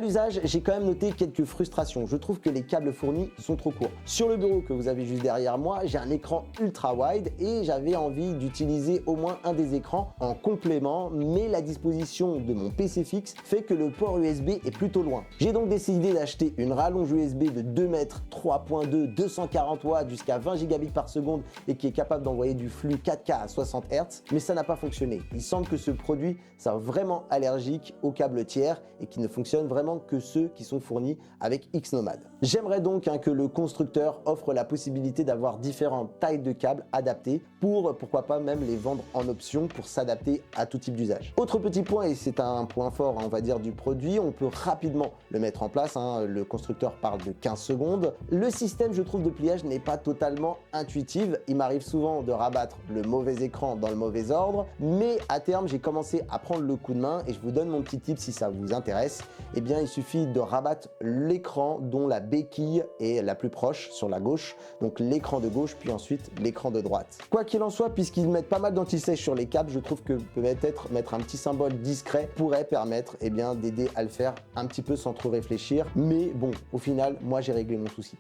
l'usage, j'ai quand même noté quelques frustrations. Je trouve que les câbles fournis sont trop courts. Sur le bureau que vous avez juste derrière moi, j'ai un écran ultra wide et j'avais envie d'utiliser au moins un des écrans en complément, mais la disposition de mon PC fixe fait que le port USB est plutôt loin. J'ai donc décidé d'acheter une rallonge USB de 2 mètres, 3.2, 240 watts jusqu'à 20 gigabits par seconde et qui est capable d'envoyer du flux 4K à 60 Hz, mais ça n'a pas fonctionné. Il semble que ce produit soit vraiment allergique aux câbles tiers et qui ne fonctionne vraiment que ceux qui sont fournis avec Xnomad. J'aimerais donc que le constructeur offre la possibilité d'avoir différentes tailles de câbles adaptées pour, pourquoi pas même les vendre en option pour s'adapter à tout type d'usage. Autre petit point, et c'est un point fort on va dire du produit, on peut rapidement le mettre en place, le constructeur parle de 15 secondes. Le système je trouve de pliage n'est pas totalement intuitif, il m'arrive souvent de rabattre le mauvais écran dans le mauvais ordre, mais à terme j'ai commencé à prendre le coup de main et je vous donne mon petit tip si ça vous intéresse. Eh bien il suffit de rabattre l'écran dont la béquille est la plus proche sur la gauche, donc l'écran de gauche puis ensuite l'écran de droite. Quoi qu'il en soit, puisqu'ils mettent pas mal d'anti-sèche sur les câbles, je trouve que peut-être mettre un petit symbole discret pourrait permettre d'aider à le faire un petit peu sans trop réfléchir, mais bon, au final, moi j'ai réglé mon souci.